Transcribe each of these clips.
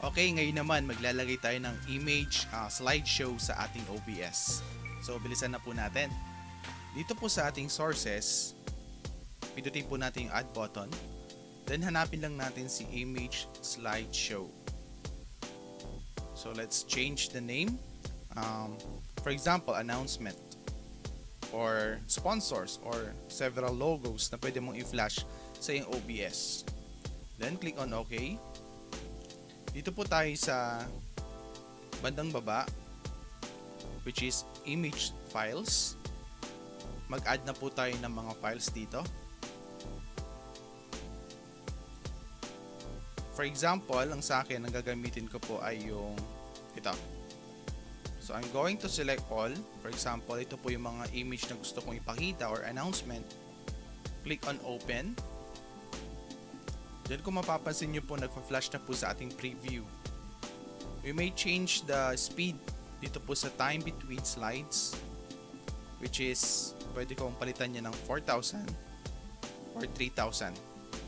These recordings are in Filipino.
Okay, ngayon naman maglalagay tayo ng image slideshow sa ating OBS. So, bilisan na po natin. Dito po sa ating sources, pindutin po natin yung add button. Then, hanapin lang natin si image slideshow. So, let's change the name. For example, announcement or sponsors or several logos na pwede mong i-flash sa iyong OBS. Then, click on OK. Dito po tayo sa bandang baba, which is image files. Mag-add na po tayo ng mga files dito. For example, ang sa akin, ang gagamitin ko po ay yung ito. So, I'm going to select all. For example, ito po yung mga image na gusto kong ipakita or announcement. Click on open. Diyan kung mapapansin nyo po, nagpa-flash na po sa ating preview. We may change the speed dito po sa time between slides, which is pwede kong palitan niya ng 4,000 or 3,000.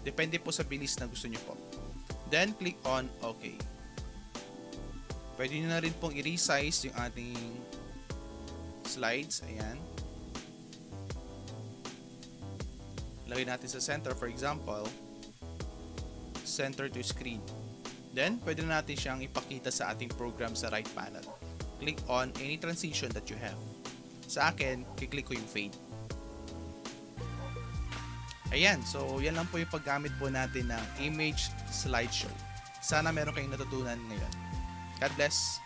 Depende po sa bilis na gusto nyo po. Then, click on OK. Pwede nyo na rin pong i-resize yung ating slides. Ayan. Lagay natin sa center, for example, center to screen. Then, pwede na natin siyang ipakita sa ating program sa right panel. Click on any transition that you have. Sa akin, kiklik ko yung fade. Ayan, so yan lang po yung paggamit po natin ng image slideshow. Sana meron kayong natutunan ngayon. God bless!